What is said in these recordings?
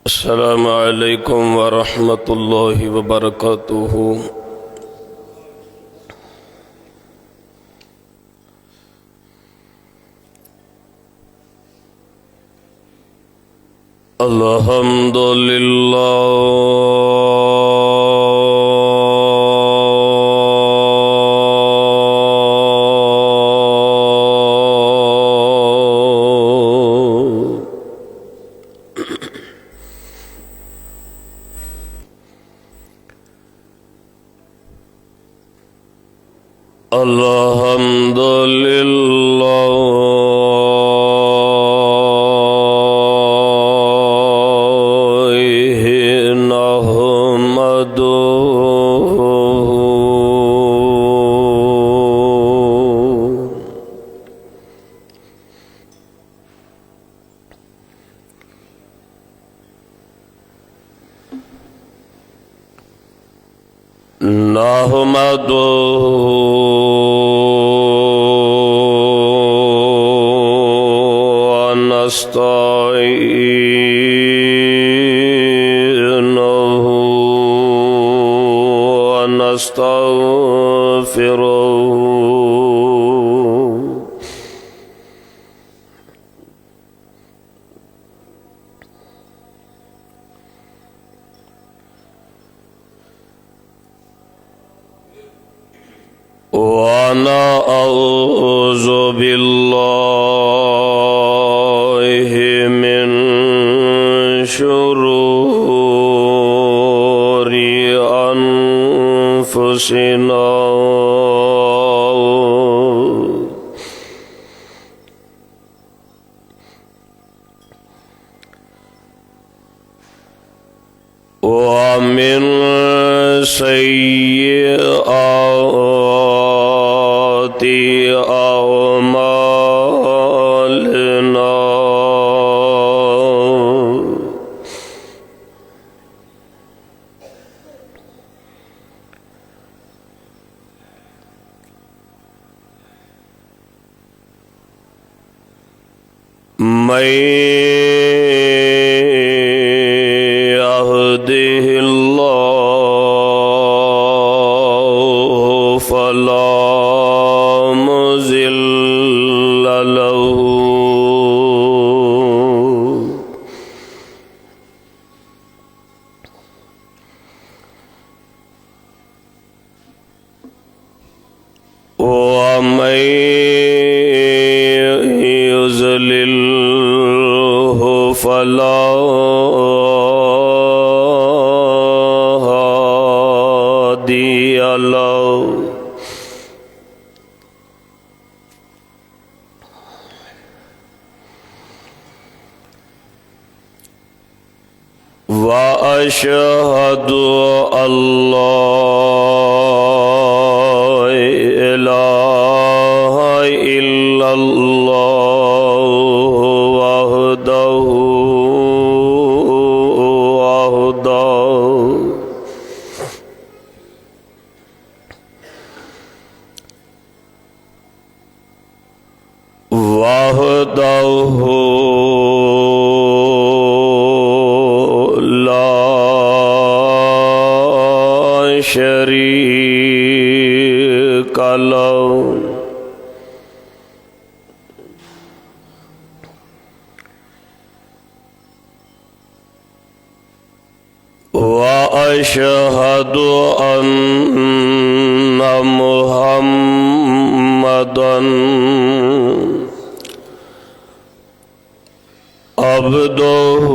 السلام علیکم ورحمۃ اللہ وبرکاتہ۔ الحمد الحمد لله ونستعينه ونستغفره ونعوذ بالله من شرور أنفسنا ومن سيئات أعمالنا من يهده الله فلا مضل له ومن يضلله فلا هادي له وأشهد أن لا إله إلا الله وحده لا شريك له وأشهد أن محمدًا عبده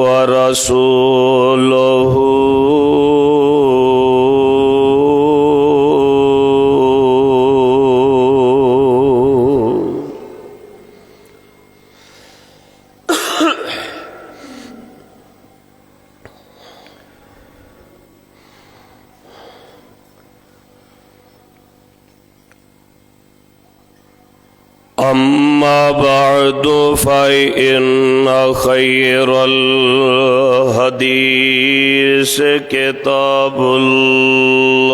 ورسوله أما بعد فإن خير الحديث كتاب الله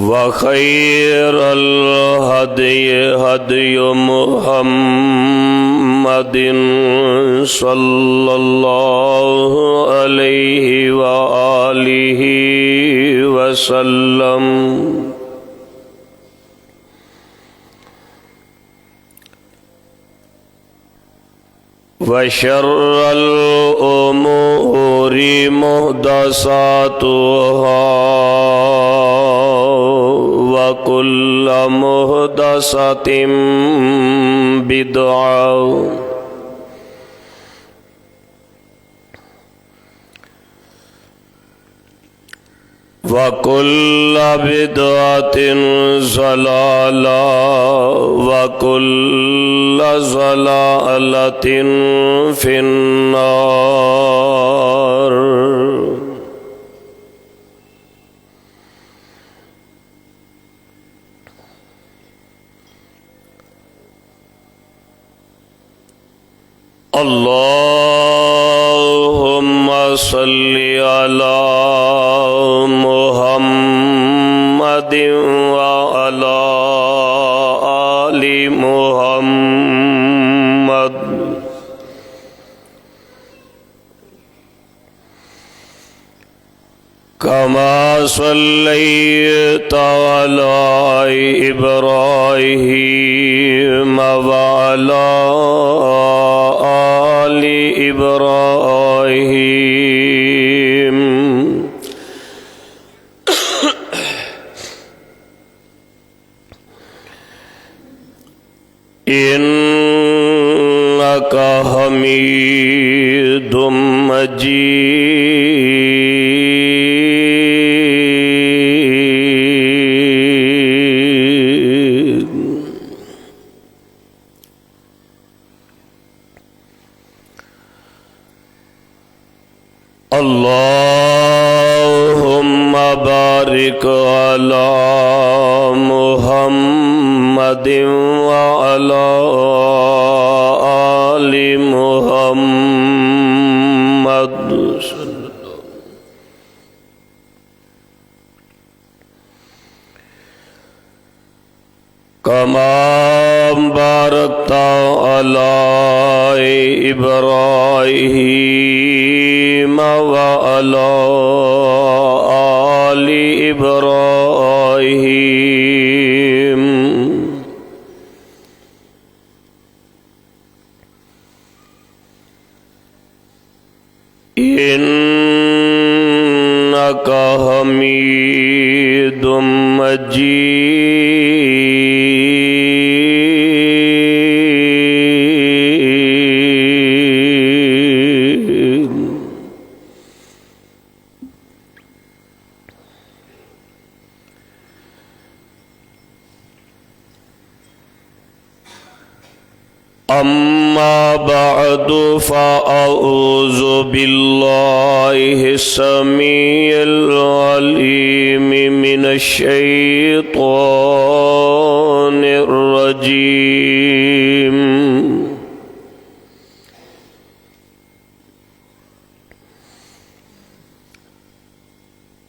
وخير الهدي هدي محمد صلى الله عليه وآله وسلم وشر الأمور محدثاتها وكل محدثة بدعة وكل بدعة ضلالة وكل ضلالة في النار. اللهم صل على محمد وعلى آل محمد كما صليت على إبراهيم وعلى آل إبراهيم إنك حميد مجيد. اللهم بارك على محمد وعلى آل محمد كما باركت على إبراهيم وعلى آل إبراهيم إنك حميد مجيد. أما بعد فأعوذ بالله السميع العليم من الشيطان الرجيم.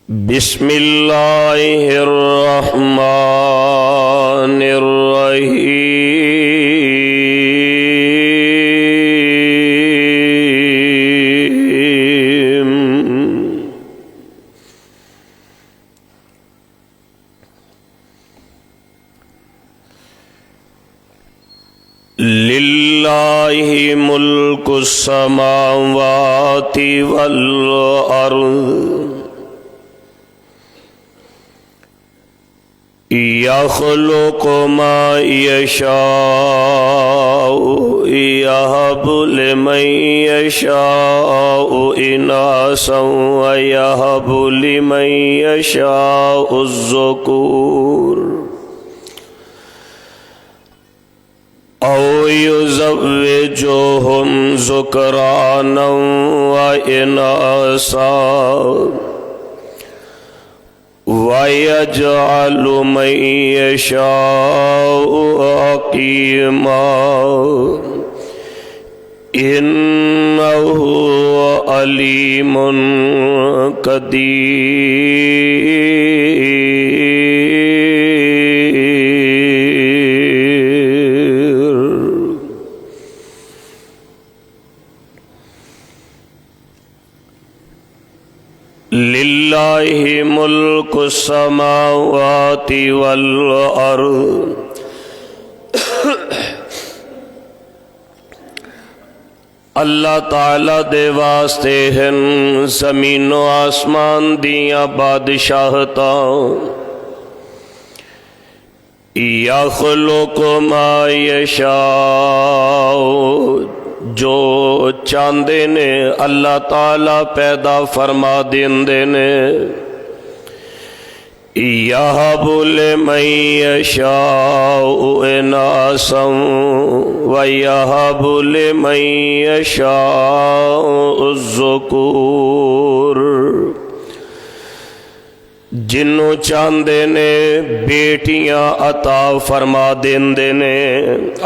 بسم الله الرحمن الرحيم. لله ملك السماوات والأرض يخلق ما يشاء يهب لمن يشاء إناثا ويهب لمن يشاء الذكور أو يزوجهم ذكرانا وإناثا وَيَجْعَلُ مَن يَشَاءُ عَقِيمًا إِنَّهُ عَلِيمٌ قَدِيرٌ. للہ ملک السماوات والارض اللہ تعالی دے واسطے ہیں زمین و آسمان دیاں بادشاہتاں یخلق ما یشاء جو چاندے نے اللہ تعالی پیدا فرما دیندے نے یہب لمن یشاء اناسا ویہب لمن یشاء الذکور جنوں چاندے نے بیٹیاں عطا فرما دیندے نے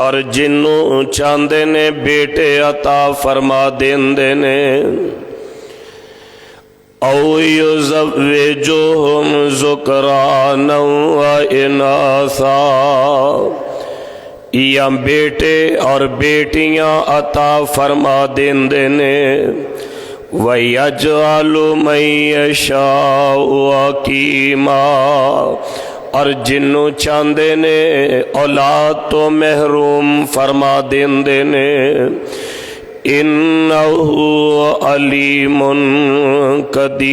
اور جنوں چاندے نے بیٹے عطا فرما دیندے نے او یزوجہم ذکرانا و اناثا یا بیٹے اور بیٹیاں عطا فرما دیندے نے وَيَجْعَلُ مَن يَشَاءُ عَقِيمًا اور جنوں چاندے نے اولاد تو محروم فرما دیندے نے اِنَّهُ عَلِيمٌ قدیر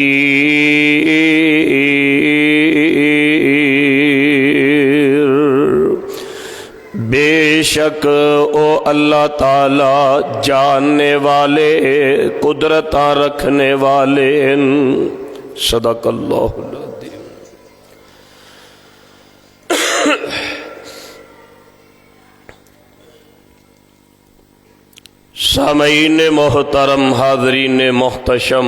بے شک او اللہ تعالی جاننے والے قدرتاں رکھنے والے صدق اللہ العظیم۔ سامعین محترم، حاضرین محتشم،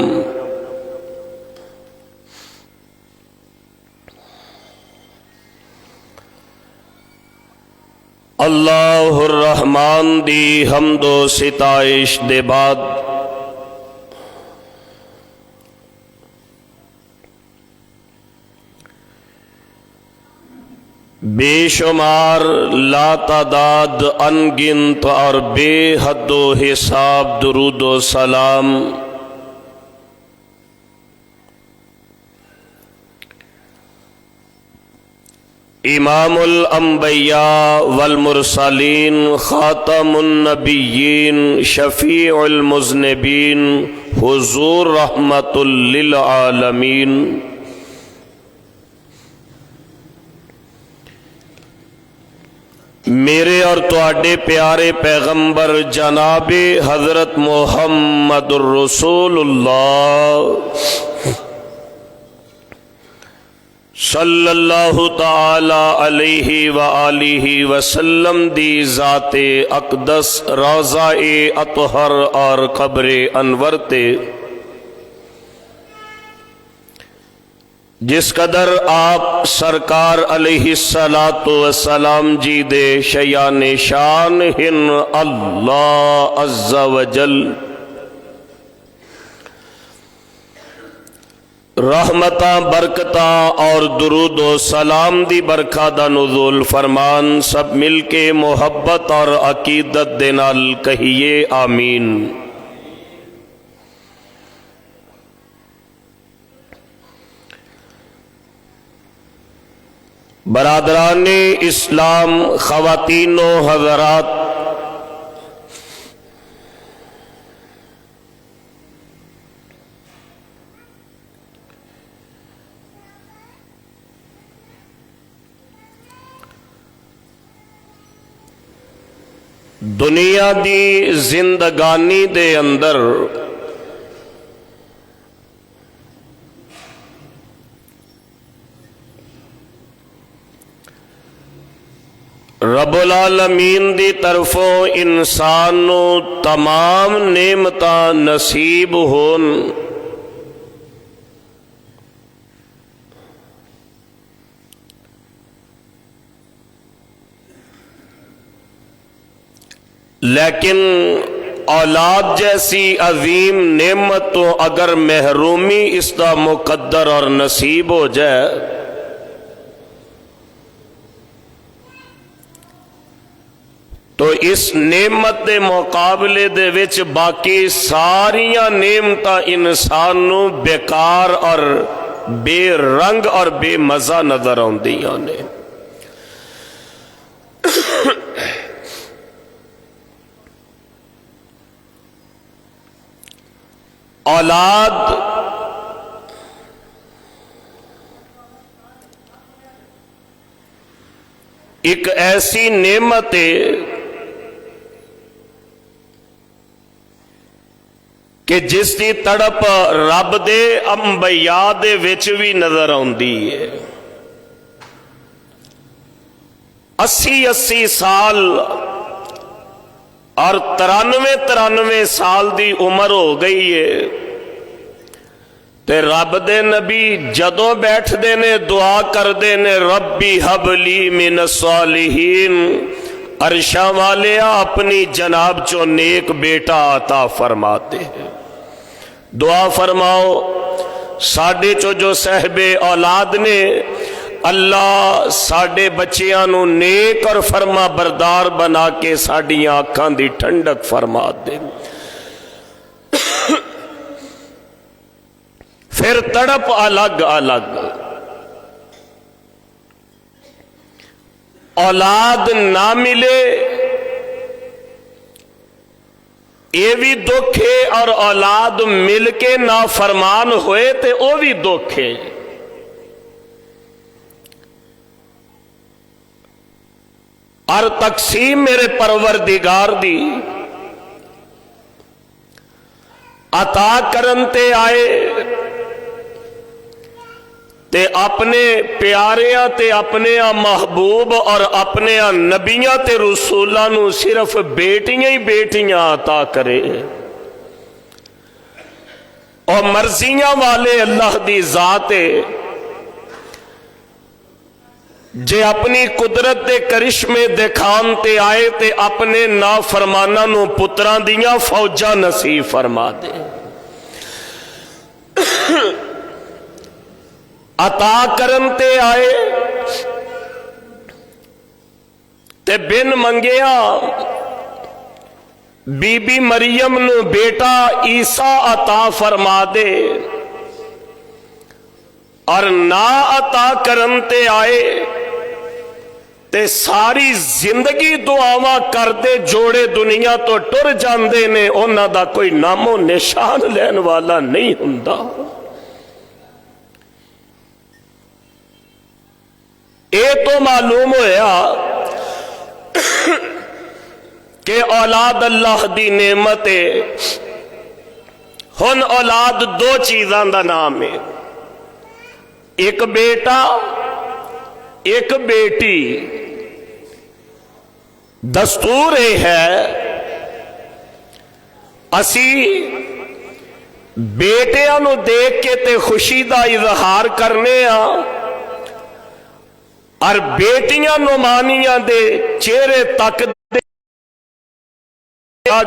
اللہ الرحمن دی حمد و ستائش دے بعد بے شمار لا تعداد انگنت اور بے حد و حساب درود و سلام امام الانبیاء والمرسلین خاتم النبیین شفیع المذنبین حضور رحمت للعالمین میرے اور تواڈے پیارے پیغمبر جناب حضرت محمد الرسول اللہ صلی اللہ تعالی علیہ وآلہ وسلم دی ذات اقدس روضہ اطہر اور قبر انور تے جس قدر آپ سرکار علیہ السلام جی دے شیان شان ہن اللہ عز و جل رحمتاں برکتاں اور درود و سلام دی برکھا دا نزول فرمان سب مل کے محبت اور عقیدت دے نال کہیے آمین۔ برادران اسلام، خواتین و حضرات، دنیا دی زندگانی دے اندر رب العالمین دی طرفوں انسان نو تمام نعمتاں نصیب ہون لیکن اولاد جیسی عظیم نعمت تو اگر محرومی اس کا مقدر اور نصیب ہو جائے تو اس نعمت دے مقابلے دے وچ باقی ساریاں نعمتاں انسان نو بیکار اور بے رنگ اور بے مزہ نظر آندیاں نے۔ اولاد ایک ایسی نعمت ہے کہ جس کی تڑپ رب دے انبیاء دے وچ بھی نظر آندی ہے۔ 80 سال اور 93 سال دی عمر ہو گئی ہے تے رب دے نبی جدوں بیٹھ دے نے دعا کر دے نے ربی حب لی من الصالحین، عرشاں والے اپنی جناب چو نیک بیٹا عطا فرماتے ہیں۔ دعا فرماؤ ساڈے چو جو صاحب اولاد نے، اللہ ساڈے بچیاں نو نیک اور فرما بردار بنا کے ساڈیاں آنکھاں دی ٹھنڈک فرما دے۔ پھر تڑپ الگ الگ، اولاد نہ ملے یہ بھی دکھ ہے، اور اولاد مل کے نافرمان ہوئے تے وہ بھی دکھ ہے۔ اور تقسیم میرے پروردگار دی عطا کرن تے آئے تے اپنے پیاریاں تے اپنے محبوب اور اپنے نبیاں تے رسولاں نو صرف بیٹیاں ہی بیٹیاں عطا کرے، اور مرضیاں والے اللہ دی ذات ہے۔ جے اپنی قدرت دے کرشمے دکھان تے آئے تے اپنے نافرماناں نو پتراں دیاں فوجاں نصیب فرما دے۔ عطا کرن تے آئے تے بن منگیا بی بی مریم نو بیٹا عیسیٰ عطا فرما دے، اور نہ عطا کرن تے آئے تے ساری زندگی دعاواں کردے جوڑے دنیا تو ٹر جاندے نے، انہاں دا کوئی نام و نشان لین والا نہیں ہوندا۔ اے تو معلوم ہویا کہ اولاد اللہ دی نعمت ہے۔ ہن اولاد دو چیزاں دا نام ہے، ایک بیٹا ایک بیٹی۔ دستور یہ ہے اسی بیٹیاں نو دیکھ کے تے خوشی دا اظہار کرنے ہاں، اور بیٹیاں نعمانیاں دے چہرے تک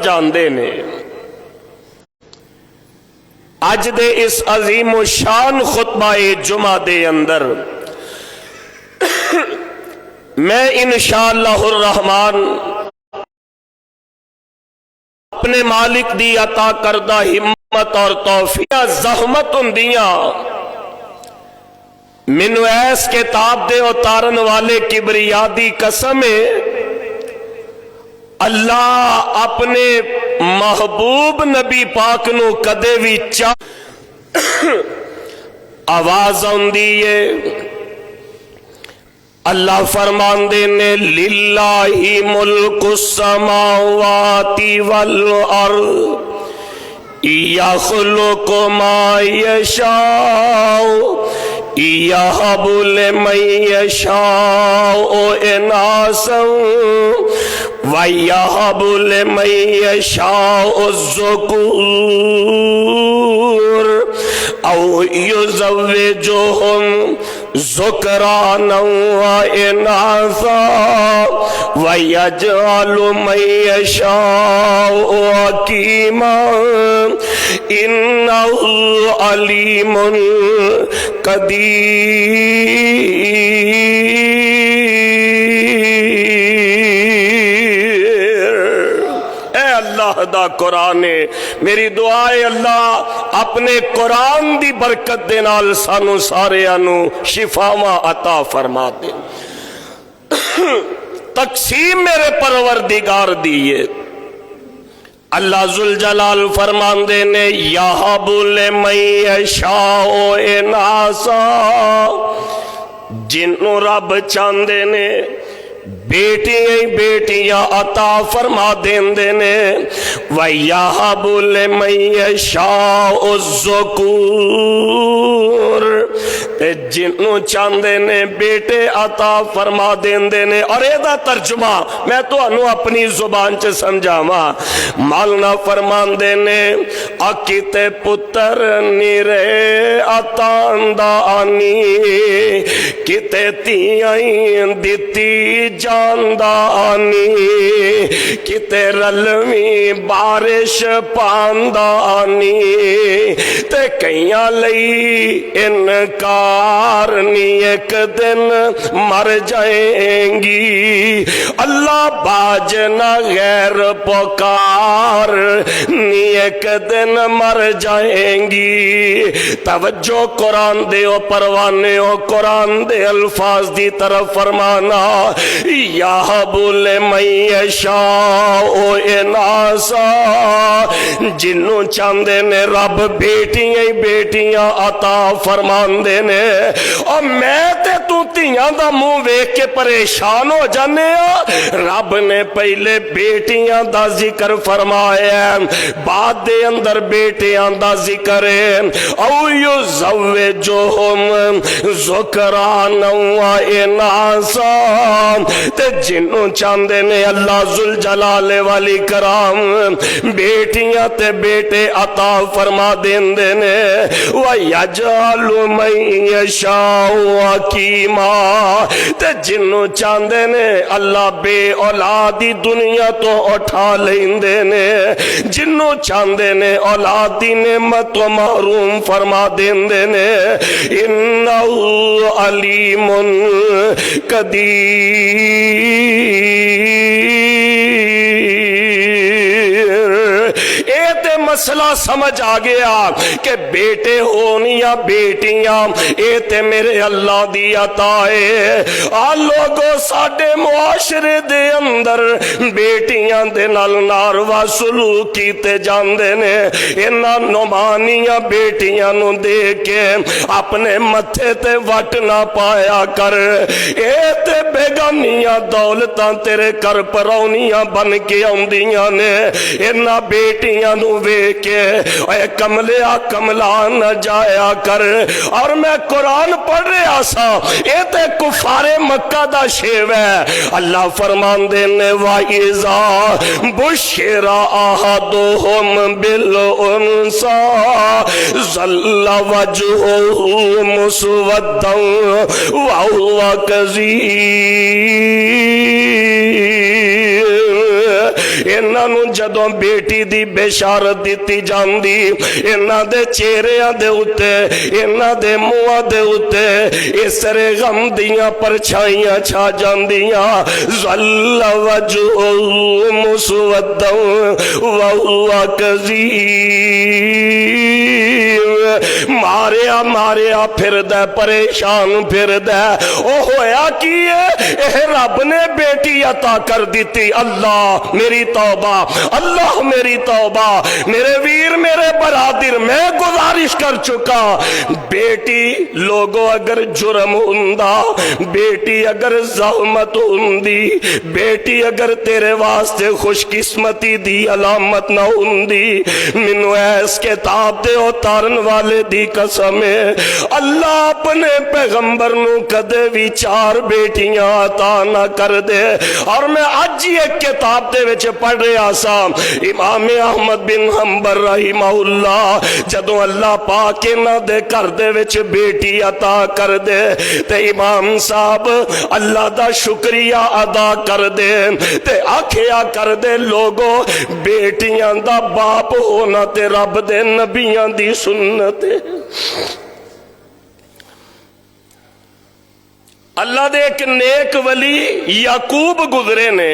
جاندے نے۔ اج دے اس عظیم و شان خطبہ جمعہ دے اندر میں انشاءاللہ الرحمن اپنے مالک دی عطا کردہ ہمت اور توفیق زحمت ہندیاں منو ایس کتاب دے اتارن والے کبریا دی قسم ہے، اللہ اپنے محبوب نبی پاک نو کدے بھی آواز آندی ہے۔ اللہ فرمان دینے للہ ملک السماوات والارض یخلق ما یشاء یہب لمن یشاء اناثا ویہب لمن یشاء الذکور او یزوجہم ذکرانا واناثا ویجعل من یشاء حکیما انہ علیم قدیر۔ دا قرآن ہے۔ میری دعا ہے اللہ اپنے قرآن دی برکت دے نال سانو سارے نو شفاواں عطا فرما دے۔ تقسیم میرے پروردگار دیئے، اللہ ذوالجلال فرماندے نے یہب لمن یشاء اناسا، جنوں رب چاندے نے بیٹیاں بیٹیاں عطا فرما دیندے نے، وَيَهَبُ لِمَن يَشَاءُ الذُّكُورَ، تے جنوں چاندے نے بیٹے عطا فرما دیندے نے۔ اور اے دا ترجمہ میں تو انہوں اپنی زبان چ سمجھاواں، مولانا فرماندے نے اکیتے پتر نیرے عطاندہ آنی، کتے تیاں دتی جاندانی، کتے رلویں بارش پاندانی، تے کئیاں لئی انکار نی ایک دن مر جائیں گی، اللہ باج نہ غیر پکار نی ایک دن مر جائیں گی۔ توجہ قرآن دے او پروانے او قرآن دے الفاظ دی طرف فرمانا، یہب لمن یشاء اناسا، جنوں چاندے نے رب بیٹیاں بیٹیاں عطا فرماندے نے۔ اور میں تے تو تیاں دا منہ ویکھ کے پریشان ہو جانے ہاں، رب نے پہلے بیٹیاں دا ذکر فرمایا، بعد دے اندر بیٹیاں دا ذکر ہے، او یزوجہم ذکرانا و اناسا، تے جنوں چاندے نے اللہ ذوالجلال والی کرام بیٹیاں تے بیٹے عطا فرما دیندے نے، وَيَجْعَلُ مَن يَشَاءُ عَقِيمًا، تے جنوں چاندے نے اللہ بے اولادی دنیا تو اٹھا لیندے نے، جنوں چاندے نے اولادی نعمت و محروم فرما دیندے نے۔ اِنَّهُ عَلِيمٌ قدیر۔ اے تے مسئلہ سمجھ آ گیا کہ بیٹے ہون یا بیٹیاں اے تے میرے اللہ دی عطا ہے۔ آ لوگو ساڈے معاشرے دے اندر بیٹیاں دے نال ناروا سلوک کیتے جاندے نے، انہاں نعمانیاں بیٹیاں نو دے کے اپنے متھے تے وٹ نہ پایا کر، اے تے بیگانیاں دولتاں تیرے کر پرونیاں بن کے آندیاں نے، انہاں بیٹیاں نو ویکھ کے اے کملیا کملا نہ جایا کر۔ اور میں قرآن پڑھ رہا سا، اے تے کفار مکہ دا شیو ہے، اللہ فرماندے نے وَإِذَا بُشِّرَ أَحَدُهُم بِالْأُنثىٰ ظَلَّ وَجْهُهُ مُسْوَدًّا وَهُوَ كَظِيمٌ۔ انہاں نو جدوں بیٹی دی بشارت دیتی جاندی، انہاں دے چہریاں دے اُتے انہاں دے منہاں دے اُتے اس طرح غم دیاں پرچھائیاں چھا جاندیاں، ظل وجهه مسودا وهو كظيم، ماریا ماریا پھردہ پریشان پھردہ۔ او ہویا کیے اے رب نے بیٹی عطا کر دیتی، اللہ میری توبہ، اللہ میری توبہ، میرے ویر میرے برادر میں گزارش کر چکا، بیٹی لوگوں اگر جرم ہوندا، بیٹی اگر زحمت ہوندی، بیٹی اگر تیرے واسطے خوش قسمتی دی علامت نہ ہوندی، منو ایس کتاب دے اتارن والے دی قسم ہے، اللہ اپنے پیغمبر نو کدے بھی 4 بیٹیاں عطا نہ کر دے۔ اور میں آج ہی ایک کتاب دے وچ پڑھ رہا سا، امام احمد بن حنبل رحمہ اللہ جدوں اللہ پاک انہاں دے گھر دے وچ بیٹی عطا کر دے تے امام صاحب اللہ دا شکریہ ادا کر دے تے آکھیا کر دے لوگو بیٹیاں دا باپ ہونا تے رب دے نبیاں دی سنت ہے۔ اللہ دے ایک نیک ولی یعقوب گزرے نے،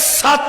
7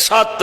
7।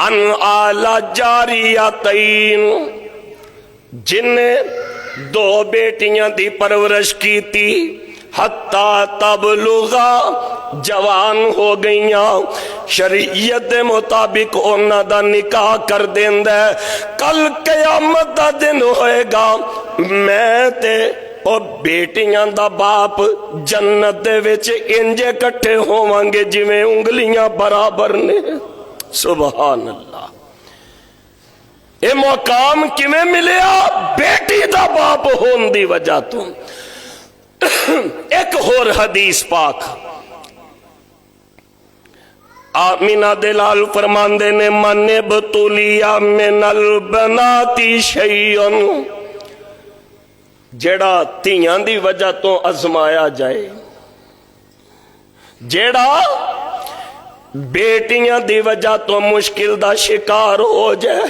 من آلا جاریتین، جن نے دو بیٹیاں دی پرورش کی تھی، حتی تبلغا جوان ہو گئیاں، شریعت دے مطابق انہاں دا نکاح کر دیندے۔ کل قیامت دا دن ہوئے گا، میں تے او بیٹیاں دا باپ جنت دے وچ انجے کٹھے ہوواں گے جویں انگلیاں برابر نے۔ سبحان اللہ، اے مقام کیویں ملیا؟ بیٹی دا باپ ہون دی وجہ تو۔ ایک اور حدیث پاک آمینہ دلال فرماندے نے، من ابتلیا من البناتی شیئن، جیڑا تیاں دی وجہ تو ازمایا جائے، جیڑا بیٹیاں دی وجہ تو مشکل دا شکار ہو جائے،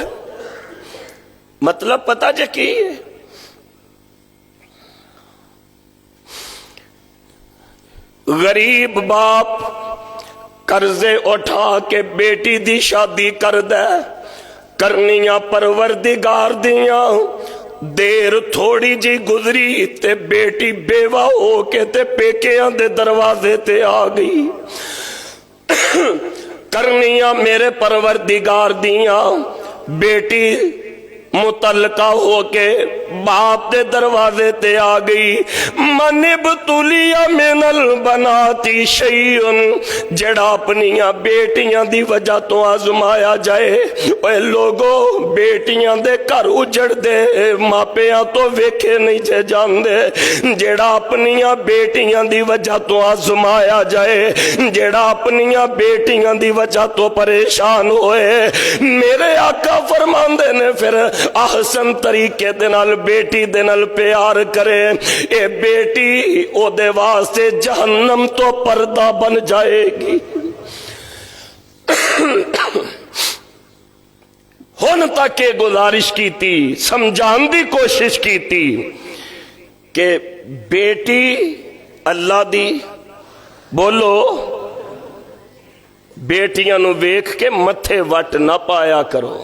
مطلب پتہ جے کی ہے؟ غریب باپ قرضے اٹھا کے بیٹی دی شادی کر دے، کرنیاں پروردگار دیاں، دیر تھوڑی جی گزری تے بیٹی بیوہ ہو کے تے پیکیاں دے دروازے تے آ گئی۔ کرنیاں میرے پروردگار دیاں، بیٹی متعلقہ ہو کے باپ دے دروازے تے آ گئی۔ من ابتلیا من البناتی شیئن، جڑا اپنیاں بیٹیاں دی وجہ تو آزمایا جائے۔ اے لوگو، بیٹیاں دے گھر اجڑ دے ماپیاں تو ویکھے نہیں جے جان دے، جڑا اپنیاں بیٹیاں دی وجہ تو آزمایا جائے، جڑا اپنیاں بیٹیاں دی وجہ تو پریشان ہوئے، میرے آقا فرماندے نے پھر احسن طریقے دے نال بیٹی دے نال پیار کرے، اے بیٹی او دے واسطے جہنم تو پردہ بن جائے گی۔ ہن تک یہ گزارش کی تھی، سمجھان دی کوشش کی تھی کہ بیٹی اللہ دی، بولو، بیٹیاں نو ویکھ کے متھے وٹ نہ پایا کرو۔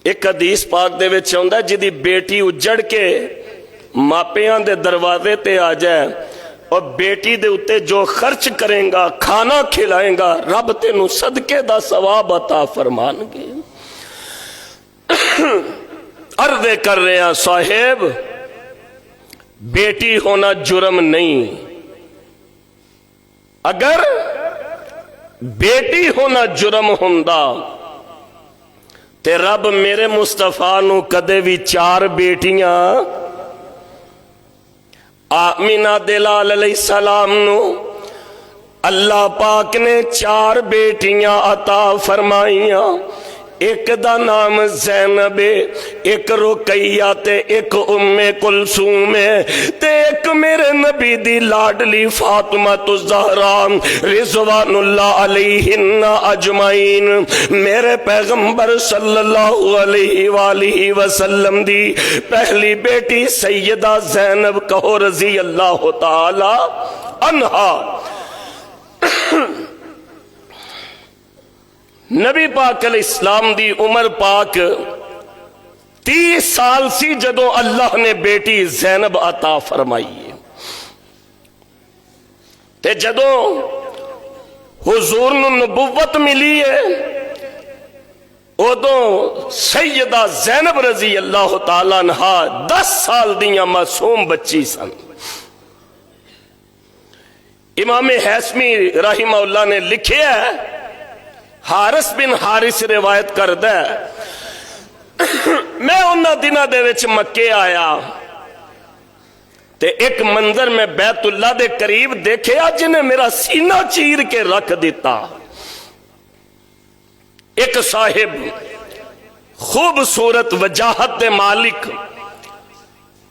ایک حدیث پاک دے وچ ہوندا ہے، جدی بیٹی اجڑ کے ماپیاں دے دروازے تے آ جائے اور بیٹی دے اتے جو خرچ کریں گا، کھانا کھلائیں گا، رب تینوں صدقے دا ثواب عطا فرمان گے۔ عرض کر رہے ہیں صاحب، بیٹی ہونا جرم نہیں، اگر بیٹی ہونا جرم ہوندا تے رب میرے مصطفیٰ نو کدے بھی 4 بیٹیاں آمینہ دلال علیہ السلام نو اللہ پاک نے 4 بیٹیاں عطا فرمائیاں۔ ایک دا نام زینب، ایک رقیہ تے ایک ام کلثوم تے ایک میرے نبی دی لاڈلی فاطمہ الزہرا رضوان اللہ علیہن اجمعین۔ میرے پیغمبر صلی اللہ علیہ وآلہ وسلم دی پہلی بیٹی سیدہ زینب کہو رضی اللہ تعالی عنہا۔ نبی پاک علیہ السلام دی عمر پاک 30 سال سی جدوں اللہ نے بیٹی زینب عطا فرمائی ہے، تے جدوں حضور نو نبوت ملی ہے ادوں سیدہ زینب رضی اللہ تعالیٰ عنہا 10 سال دیاں معصوم بچی سن۔ امام حیثمی رحمہ اللہ نے لکھے ہے، حارث بن حارث روایت کردہ میں انہاں دنہ دے وچ مکے آیا تے ایک منظر میں بیت اللہ دے قریب دیکھیا جنہیں میرا سینہ چیر کے رکھ دیتا۔ ایک صاحب خوبصورت وجاہت دے مالک،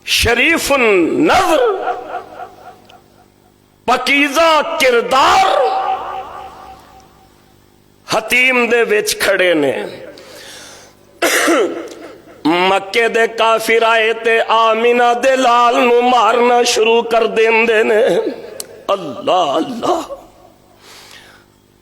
شریف النظر، پاکیزہ کردار، حتیم دے وچ کھڑے نے۔ مکے دے کافر آئے تے آمینہ دے لال نو مارنا شروع کر دیندے نے۔ اللہ اللہ،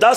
10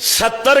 70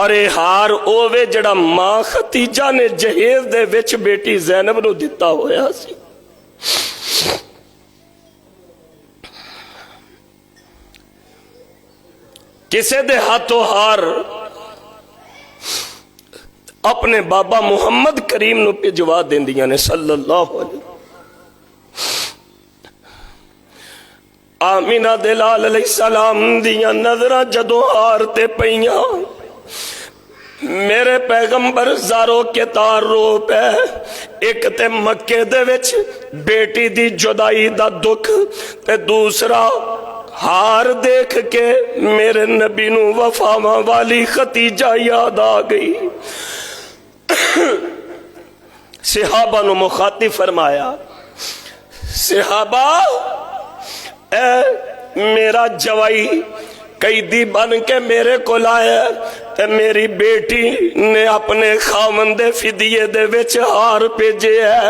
اور یہ ہار اوے جڑا ماں ختیجہ نے جہیز دے وچ بیٹی زینب نو دتا ہویا سی۔ کسے دے ہاتھوں ہار اپنے بابا محمد کریم نو بھجوا دیندیاں نے صلی اللہ علیہ وسلم۔ آمینہ دلال علیہ السلام دیاں نظرہ جدو ہارتے پئیاں، میرے پیغمبر زارو کے تار رو پہ، ایک تے مکے دے وچ بیٹی دی جدائی دا دکھ، تے دوسرا ہار دیکھ کے میرے نبی نو وفاواں والی ختیجہ یاد آ گئی۔ صحابہ نو مخاطب فرمایا، صحابہ اے میرا جوائی قیدی بن کے میرے کو لایا، تے میری بیٹی نے اپنے خاوند فدیے دے وچ ہار بھیجے ہے۔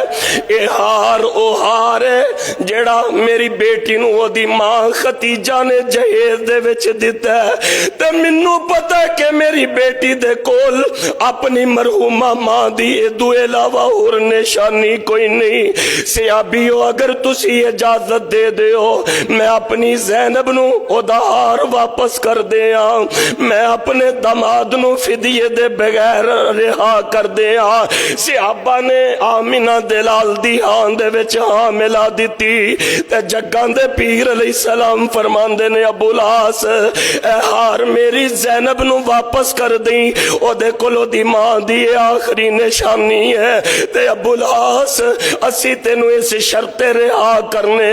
اے ہار او ہار ہے جڑا میری بیٹی نو او دی ماں ختیجہ نے جہیز دے وچ دیتا ہے، تے منو پتہ ہے کہ میری بیٹی دے کول اپنی مرحومہ ماں دی ادو علاوہ اور نشانی کوئی نہیں۔ صحابیو اگر تسی اجازت دے دیو میں اپنی زینب نو او دا ہار واپس کر دیا، میں اپنے دماغ نو فدیے دے بغیر رہا کر دیا۔ صحابہ نے آمینہ دلال دی ہاں دے وچ ہاں ملا دیتی، تے جگاں دے پیر علیہ السلام فرماندے نے ابو العاص اے ہار میری زینب نو واپس کر دیں، او دے کولو دی ماں دی آخری نشانی ہے۔ تے ابو العاص اسی تینو اس شرط رہا کرنے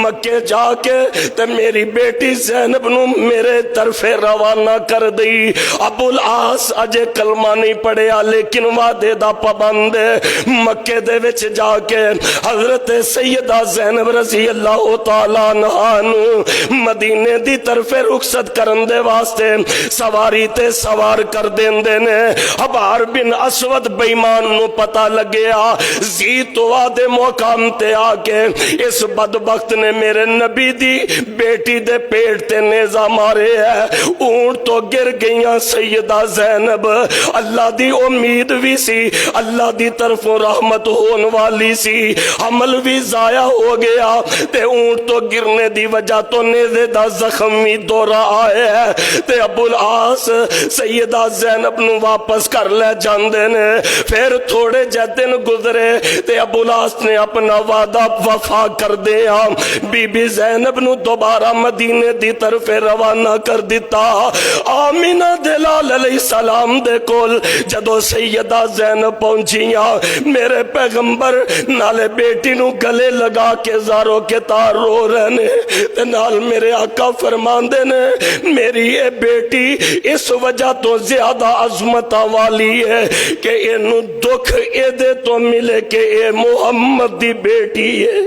مکے جا کے تے میری بیٹی زینب نو میرے طرف روانہ کر دی۔ ابو العاص اجے کلمہ نہیں پڑھیا لیکن وعدے دا پابند مکے دے وچ جا کے حضرت سیدہ زینب رضی اللہ تعالیٰ عنہا نو مدینے دی طرف رخصت کرن دے واسطے سواری تے سوار کر دیندے نے۔ حبار بن اسود بیمان نو پتہ لگیا زیتوا دے مقام تے آ کے اس بدبخت نے میرے نبی دی بیٹی دے پیٹ تے نیزہ مارے ہے۔ اونٹ تو گر گئیاں سیدہ زینب، اللہ دی امید بھی سی، اللہ دی طرف رحمت ہون والی سی، حمل بھی ضائع ہو گیا تے اونٹ تو گرنے دی وجہ تو نیزے دا زخمی دورہ آئے ہے۔ تے ابو العاص سیدہ زینب نو واپس کر لے جاندے نے۔ پھر تھوڑے جے دن گزرے تے ابو العاص نے اپنا وعدہ وفا کر دیا، بی بی زینب نو دوبارہ مدینے دی طرف روانہ کر دیتا۔ آمینہ دلال علیہ السلام دے کول جدو سیدہ زینب پہنچیاں، میرے پیغمبر نالے بیٹی نو گلے لگا کے زاروں کے تار رو رہنے، تے نال میرے آقا فرماندے نے میری اے بیٹی اس وجہ تو زیادہ عظمتہ والی ہے کہ اینو دکھ اے دے تو ملے کہ اے محمد دی بیٹی ہے،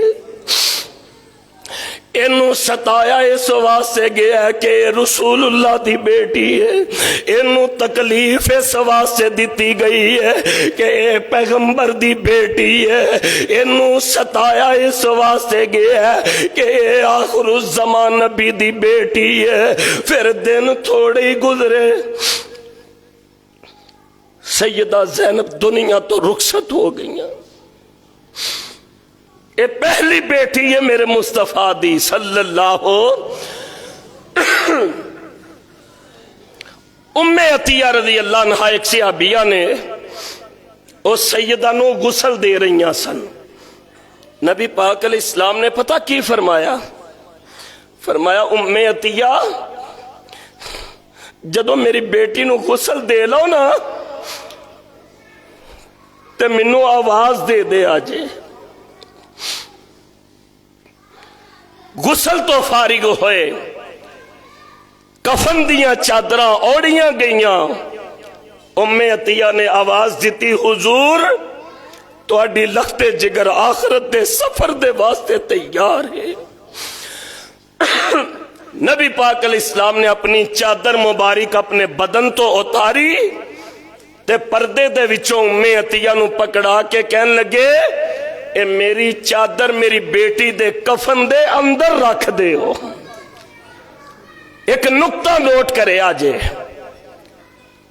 اینو ستایا اس واسطے گیا ہے کہ رسول اللہ دی بیٹی ہے، اینو تکلیف اس واسطے دیتی گئی ہے کہ اے پیغمبر دی بیٹی ہے، اینو ستایا اس واسطے گیا ہے کہ اے آخر الزمان نبی دی بیٹی ہے۔ پھر دن تھوڑے ہی گزرے سیدہ زینب دنیا تو رخصت ہو گئیاں۔ اے پہلی بیٹی ہے میرے مصطفیٰ دی صلی اللہ ام عطیہ رضی اللہ عنہ ایک صحابیہ نے اس سیدہ نو غسل دے رہی سن۔ نبی پاک علیہ السلام نے پتہ کی فرمایا؟ فرمایا ام عطیہ جدو میری بیٹی نو غسل دے لو نا تے منو آواز دے دے آجے۔ غسل تو فارغ ہوئے، کفن دیاں چادراں اوڑیاں گئیاں، ام عطیہ نے آواز دیتی حضور تو اڈی لخت جگر آخرت دے سفر دے واسطے تیار ہے۔ نبی پاک علیہ السلام نے اپنی چادر مبارک اپنے بدن تو اتاری تے پردے دے وچوں ام عطیہ نو پکڑا کے کہن لگے اے میری چادر میری بیٹی دے کفن دے اندر رکھ دے ہو۔ ایک نقطہ نوٹ کرے آجے،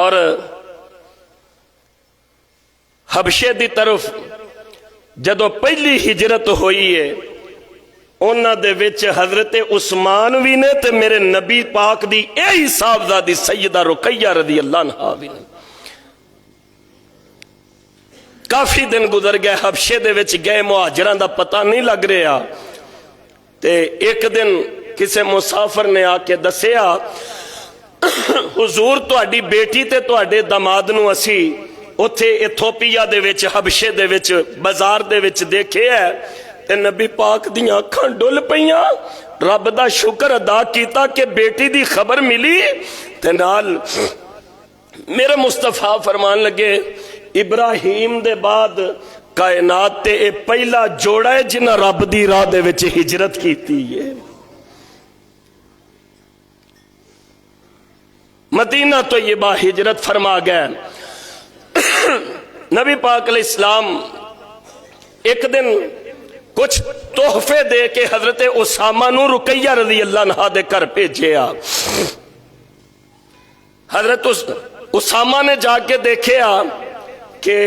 اور حبشے دی طرف جدو پہلی ہجرت ہوئی ہے انہاں دے وچ حضرت عثمان بھی نے تے میرے نبی پاک دی یہی صاحبزادی سیدہ رقیہ رضی اللہ عنہا بھی نے. کافی دن گزر گئے، حبشے دے وچ گئے، مہاجران دا پتہ نہیں لگ رہا. تے ایک دن کسے مسافر نے آ کے دسیا حضور تہاڈی بیٹی تے تہاڈے داماد نو اسی اوتھے ایتھوپیا دے وچ حبشے دے وچ بازار دے وچ دیکھے ہے. تے نبی پاک دیاں اکھاں ڈل پیاں، رب دا شکر ادا کیتا کہ بیٹی دی خبر ملی. تے نال میرے مصطفیٰ فرمان لگے ابراہیم دے بعد کائنات تے اے پہلا جوڑا ہے جنہ رب دی راہ دے وچ ہجرت کیتی ہے. مدینہ طیبہ ہجرت فرما گئے. نبی پاک علیہ السلام ایک دن کچھ تحفے دے کے حضرت اسامہ نو رقیہ رضی اللہ عنہا دے کر بھیجیا. حضرت اسامہ نے جا کے دیکھیا کہ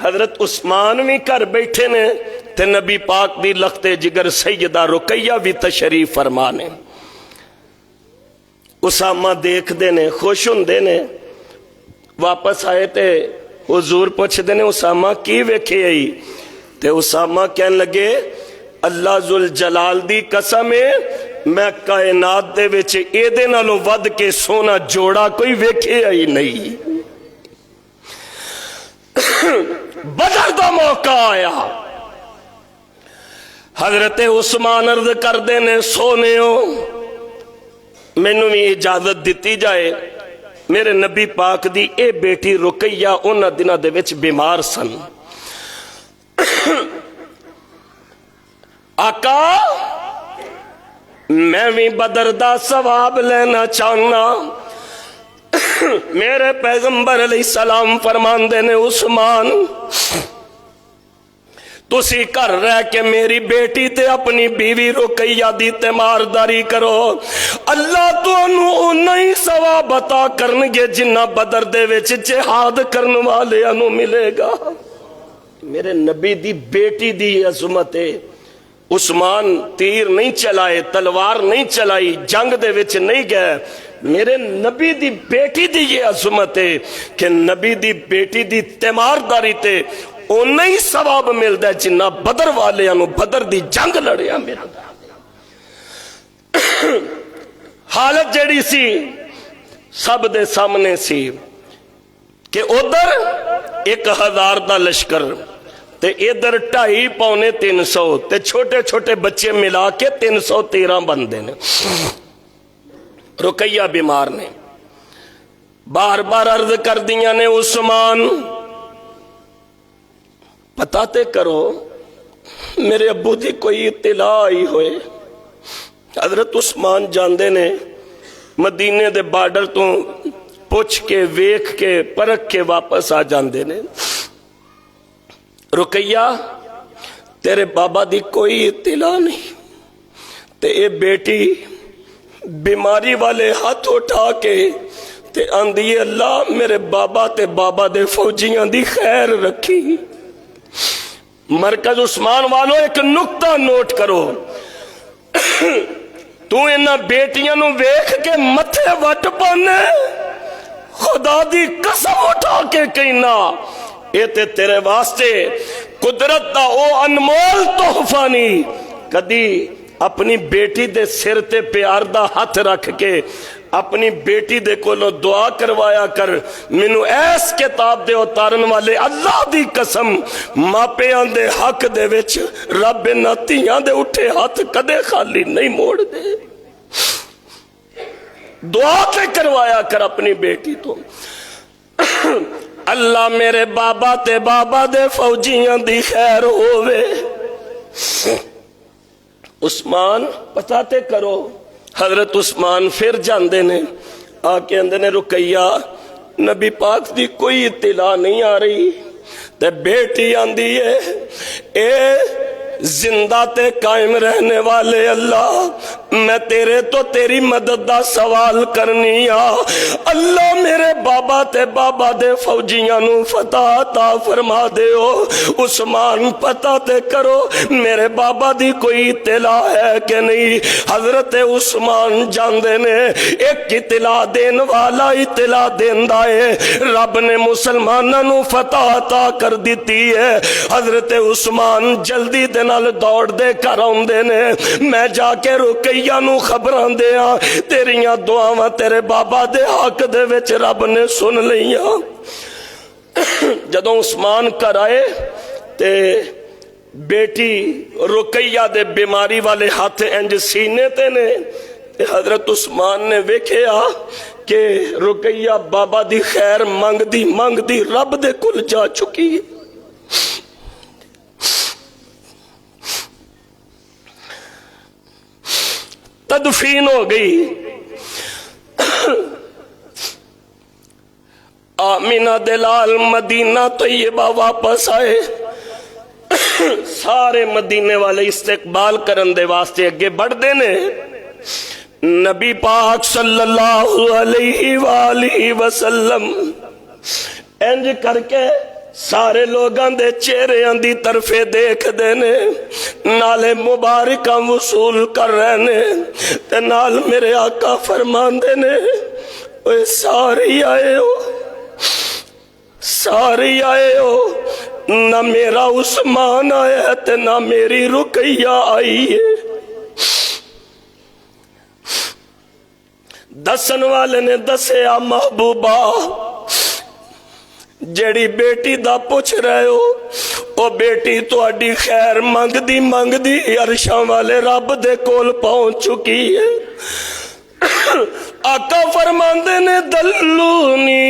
حضرت عثمان بھی گھر بیٹھے نے تے نبی پاک دی لخت جگر سیدہ رقیہ بھی تشریف فرمانے. اسامہ دیکھ دے نے، خوش ہوندے نے. واپس آئے تے حضور پوچھ دے نے اسامہ کی ویکھے آئی؟ تے اسامہ کہن لگے اللہ ذوالجلال دی قسم ہے میں کائنات دے وچ اے دے نالوں ود کے سونا جوڑا کوئی ویکھے آئی نہیں. بدر دا موقع آیا، حضرت عثمان عرض کر دے نے سونے ہو مینوں بھی اجازت دیتی جائے، میرے نبی پاک دی اے بیٹی رقیہ انہاں دناں دے وچ بیمار سن. آقا میں بھی بدر دا ثواب لینا چاہنا. میرے پیغمبر علیہ السلام فرماندے نے عثمان تسی گھر رہ کے میری بیٹی تے اپنی بیوی رقیہ دی تیمارداری کرو، اللہ تو انہوں ہی ثواب عطا کرنگے جنہ بدر دے وچ جہاد کرن والے انہوں ملے گا. میرے نبی دی بیٹی دی عظمت ہے. عثمان تیر نہیں چلائے، تلوار نہیں چلائی، جنگ دے وچ نہیں گئے. میرے نبی دی بیٹی دی یہ عظمت ہے کہ نبی دی بیٹی دی تیمارداری تے انہوں ہی ثواب ملتا ہے جنہ بدر والے انہوں بدر دی جنگ لڑیا. میرا حالت جڑی سی سب دے سامنے سی کہ ادھر 1000 دا لشکر تے ادھر 2.5 پونے 300 تے چھوٹے چھوٹے بچے ملا کے 313 بندے نے. رقیہ بیمار نے، بار بار عرض کر دیا نے عثمان پتہ تے کرو میرے ابو دی کوئی اطلاع آئی ہوئے. حضرت عثمان جاندے نے مدینے دے بارڈر تو پوچھ کے ویکھ کے پرکھ کے واپس آ جاندے نے. رقیہ تیرے بابا دی کوئی اطلاع نہیں تے اے بیٹی بیماری والے ہاتھ اٹھا کے تے آندھی اللہ میرے بابا تے بابا دے فوجیاں دی خیر رکھی. مرکز عثمان والو ایک نقطہ نوٹ کرو، تو انہاں بیٹیاں نو ویکھ کے متھے وٹ پانے، خدا دی قسم اٹھا کے کہنا اے تے تیرے واسطے قدرت دا او انمول تحفہ نہیں. کدی اپنی بیٹی دے سر تے پیار دا ہاتھ رکھ کے اپنی بیٹی دے کولو دعا کروایا کر مینوں ایس کتاب دے اتارن والے اللہ دی قسم ماپیاں دے حق دے وچ رب نتیاں دے اٹھے ہاتھ کدے خالی نہیں موڑ دے. دعا تے کروایا کر اپنی بیٹی تو اللہ میرے بابا تے بابا دے فوجیاں دی خیر ہووے. عثمان پتہ تے کرو. حضرت عثمان پھر جاندے نے آ کے اندے نے رقیہ نبی پاک دی کوئی اطلاع نہیں آ رہی تے بیٹی آندی ہے اے زندہ تے قائم رہنے والے اللہ میں تیرے تو تیری مدد دا سوال کرنی اللہ میرے بابا تے بابا دے فوجیاں نو فتح عطا فرما دیو عثمان پتہ تے کرو میرے بابا دی کوئی اطلاع ہے کہ نہیں حضرت عثمان جاندے نے ایک اطلاع دین والا اطلاع دیندہ ہے رب نے مسلمانوں نو فتح عطا کر دیتی ہے حضرت عثمان جلدی دے نال دوڑ دے کر آندے نے میں جا کے رقیہ نو خبران دیا تیریاں دعاواں تیرے بابا دے حق دے وچ رب نے سن لیاں جدوں عثمان کر آئے تے بیٹی رقیہ دے بیماری والے ہاتھ انج سینے تے نے حضرت عثمان نے ویکھیا کہ رقیہ بابا دی خیر مانگ دی رب دے کل جا چکی ہے تدفین ہو گئی آمینہ دلال مدینہ طیبہ واپس آئے سارے مدینے والے استقبال کرن دے واسطے اگے بڑھ دینے نبی پاک صلی اللہ علیہ وآلہ وسلم انج کر کے سارے لوگاں دے چہرے اندی طرفے دیکھ دینے نالے مبارکہ وصول کر رہنے تے نال میرے آقا فرمان دینے اوہ ساری آئے ہو نہ میرا عثمان آیا ہے تے نہ میری رقیہ آئی ہے دسن والے نے دسیا محبوبہ جیڑی بیٹی دا پوچھ رہے ہو او بیٹی تو اڈی خیر مانگ دی عرشاں والے رب دے کول پہنچ چکی ہے آقا فرماندے نے دلونی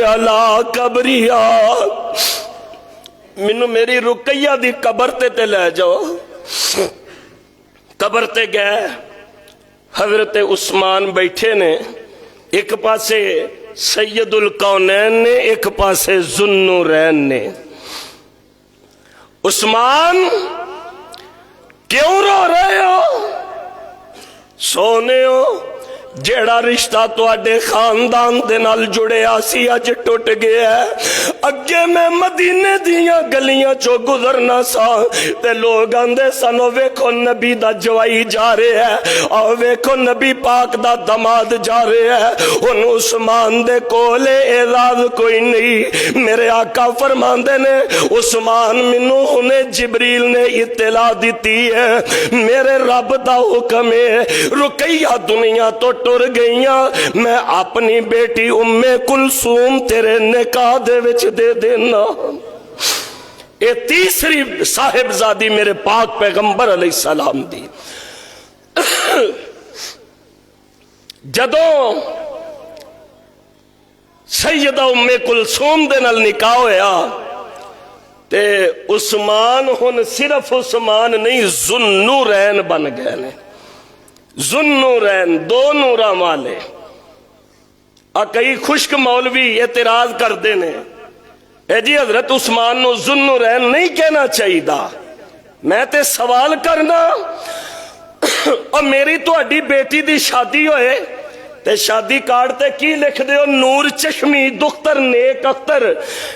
علا قبریہ منو میری رقیہ دی قبر تے لے جاؤ قبر تے گئے حضرت عثمان بیٹھے نے ایک پاسے سید الکونین نے ایک پاسے ذوالنورین نے عثمان کیوں رو رہے ہو سونے ہو جیڑا رشتہ تو اڈے خاندان دے نال جڑے آسی اج ٹوٹ گیا ہے اگے میں مدینے دیاں گلیاں چو گزرنا سا تے لوگ آندے سنو ویکھو نبی دا جوائی جا رہے ہے اور ویکھو نبی پاک دا دماد جا رہے ہے ان عثمان دے کولے اعزاز کوئی نہیں میرے آقا فرماندے نے عثمان منو انہیں جبریل نے اطلاع دیتی ہے میرے رب دا حکم ہے رقیہ دنیا تو ٹر گئیاں میں اپنی بیٹی ام کلثوم تیرے نکاح دے وچ دے دینا اے تیسری صاحبزادی میرے پاک پیغمبر علیہ السلام دی جدوں سیدہ ام کلثوم دے نال نکاح ہویا تے عثمان ہن صرف عثمان نہیں ذوالنورین بن گئے نے ذوالنورین دو نوراں والے کئی خشک مولوی اعتراض کر دینے اے جی حضرت عثمان نو ذوالنورین نہیں کہنا چاہیے میں تے سوال کرنا اور میری تو اڈی بیٹی دی شادی ہوئے تے شادی کارڈ تے کی لکھ دے ہو نور چشمی دختر نیک اختر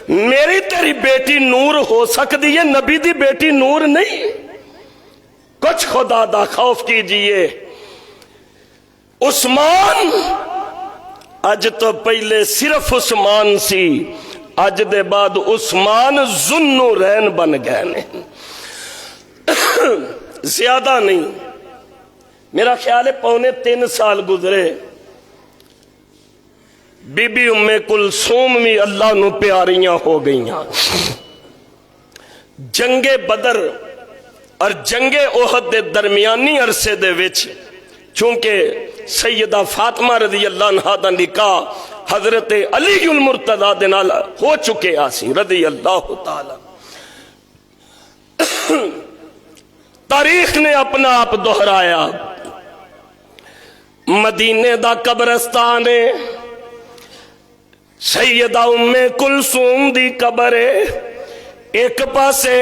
میری تیری بیٹی نور ہو سکتی ہے نبی دی بیٹی نور نہیں کچھ خدا دا خوف کیجئے عثمان اج تو پہلے صرف عثمان سی اج دے بعد عثمان ذوالنورین بن گئے نے زیادہ نہیں میرا خیال ہے 3.25 سال گزرے بی بی ام کلثوم بھی اللہ نو پیاریاں ہو گئیاں جنگ بدر اور جنگ احد دے درمیانی عرصے دے وچ چونکہ سیدہ فاطمہ رضی اللہ عنہ دا نکاح حضرت علی المرتضی دے نال ہو چکے آسی رضی اللہ تعالی تاریخ نے اپنا آپ دہرایا مدینے دا قبرستان ہے سیدہ ام کلثوم دی قبر ہے ایک پاسے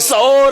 100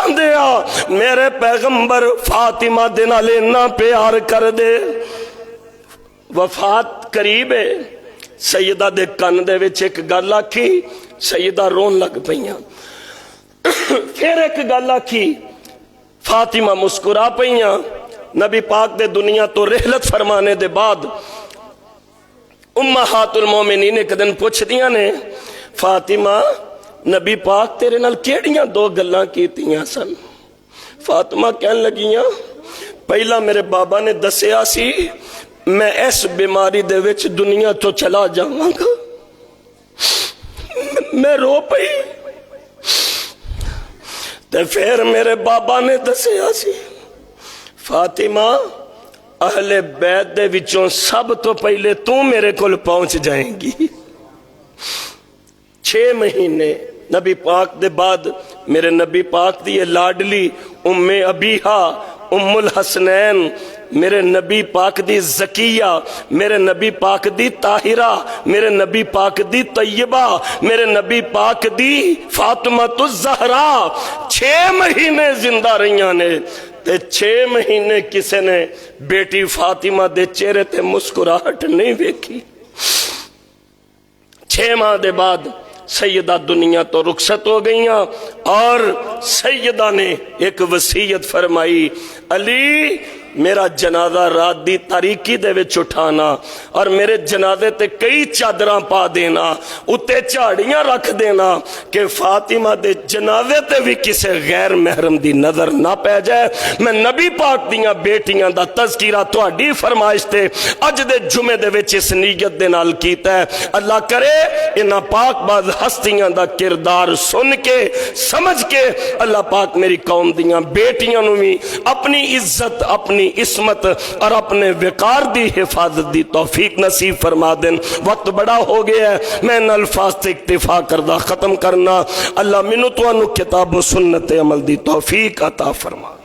چاہتے ہیں میرے پیغمبر فاطمہ دے نال اتنا پیار کر دے. وفات قریب ہے. سیدہ دے کن دے وچ ایک گل آکھی, سیدہ رون لگ پئیاں. پھر ایک گل آکھی, فاطمہ مسکرا پئیاں. نبی پاک دے دنیا تو رحلت فرمانے دے بعد امہات المومنین ایک دن پوچھ دیاں نے, فاطمہ نبی پاک تیرے نال کیڑیاں دو گلاں کیتیاں سن؟ فاطمہ کہن لگیاں, پہلا میرے بابا نے دسیا سی میں اس بیماری دے وچ دنیا تو چلا جاواں گا. میں رو پئی. تے پھر میرے بابا نے دسیا سی فاطمہ اہل بیت دے وچوں سب تو پہلے تو میرے کول پہنچ جائیں گی. 6 مہینے نبی پاک دے بعد میرے نبی پاک دی یہ لاڈلی ام ابیہا ام الحسنین, میرے نبی پاک دی زکیہ, میرے نبی پاک دی طاہرہ, میرے نبی پاک دی طیبہ, میرے نبی پاک دی فاطمہ الزہرا 6 مہینے زندہ رہیاں نے. تے 6 مہینے کسے نے بیٹی فاطمہ دے چہرے تے مسکراہٹ نہیں ویکھی. 6 ماہ دے بعد سیدہ دنیا تو رخصت ہو گئیاں اور سیدہ نے ایک وصیت فرمائی, علی میرا جنازہ رات دی تاریکی دے وچ اٹھانا اور میرے جنازے تے کئی چادراں پا دینا, اتے چاڑیاں رکھ دینا کہ فاطمہ دے جنازے تے بھی کسے غیر محرم دی نظر نہ پہ جائے. میں نبی پاک دیاں بیٹیاں دا تذکرہ تہاڈی فرمائش تے اج دے جمعے دے وچ اس نیت دے نال کیتا ہے. اللہ کرے انہاں پاک باز ہستیاں دا کردار سن کے سمجھ کے اللہ پاک میری قوم دیاں بیٹیاں نو بھی اپنی عزت, اپنی عصمت اور اپنے وقار دی حفاظت دی توفیق نصیب فرما دیں. وقت بڑا ہو گیا ہے, میں ان الفاظ تے اکتفا کردہ ختم کرنا. اللہ منو تو انو کتاب و سنت عمل دی توفیق عطا فرما.